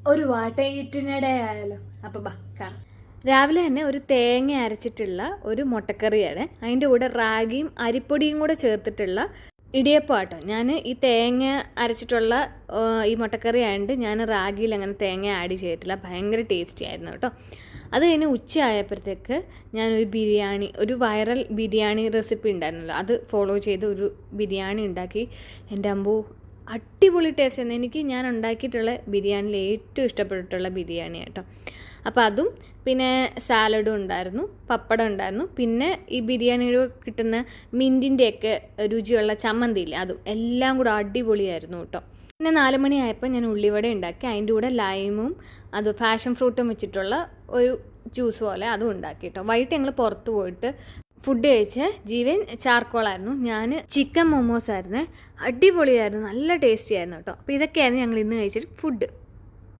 ഒരു വാട്ടയിറ്റിനിടെ ആയാലോ? അപ്പോൾ ബാ കാണാം. രാവിലെ തന്നെ ഒരു തേങ്ങ അരച്ചിട്ടുള്ള ഒരു മുട്ടക്കറിയാണ്. അതിൻ്റെ കൂടെ റാഗിയും അരിപ്പൊടിയും കൂടെ ചേർത്തിട്ടുള്ള ഇടിയപ്പം ആട്ടോ. ഞാൻ ഈ തേങ്ങ അരച്ചിട്ടുള്ള ഈ മുട്ടക്കറി ആയതുകൊണ്ട് ഞാൻ റാഗിയിൽ അങ്ങനെ തേങ്ങ ആഡ് ചെയ്തിട്ടില്ല. ഭയങ്കര ടേസ്റ്റി ആയിരുന്നു കേട്ടോ. അത് കഴിഞ്ഞ് ഉച്ച ആയപ്പോഴത്തേക്ക് ഞാനൊരു ബിരിയാണി, ഒരു വൈറൽ ബിരിയാണി റെസിപ്പി ഉണ്ടായിരുന്നല്ലോ, അത് ഫോളോ ചെയ്ത് ഒരു ബിരിയാണി ഉണ്ടാക്കി. എൻ്റെ അമ്പോ അടിപൊളി ടേസ്റ്റ് ആയിരുന്നു. എനിക്ക് ഞാൻ ഉണ്ടാക്കിയിട്ടുള്ള ബിരിയാണിയിൽ ഏറ്റവും ഇഷ്ടപ്പെട്ടിട്ടുള്ള ബിരിയാണി കേട്ടോ. അപ്പോൾ അതും പിന്നെ സാലഡും ഉണ്ടായിരുന്നു, പപ്പടം ഉണ്ടായിരുന്നു, പിന്നെ ഈ ബിരിയാണിയിൽ കിട്ടുന്ന മിൻറ്റിൻ്റെയൊക്കെ രുചിയുള്ള ചമ്മന്തിയില്ലേ, അതും എല്ലാം കൂടെ അടിപൊളിയായിരുന്നു കേട്ടോ. പിന്നെ 4 മണി ആയപ്പോൾ ഞാൻ ഉള്ളിവട ഉണ്ടാക്കി. അതിൻ്റെ കൂടെ ലൈമും അത് ഫാഷൻ ഫ്രൂട്ടും വെച്ചിട്ടുള്ള ഒരു ജ്യൂസ് പോലെ അതും ഉണ്ടാക്കി കേട്ടോ. വൈകിട്ട് ഞങ്ങൾ പുറത്ത് പോയിട്ട് ഫുഡ് കഴിച്ച് ജീവൻ ചാർക്കോളായിരുന്നു, ഞാൻ ചിക്കൻ മോമോസ് ആയിരുന്നു. അടിപൊളിയായിരുന്നു, നല്ല ടേസ്റ്റി ആയിരുന്നു കേട്ടോ. അപ്പോൾ ഇതൊക്കെയായിരുന്നു ഞങ്ങൾ ഇന്ന് കഴിച്ചിട്ട് ഫുഡ്.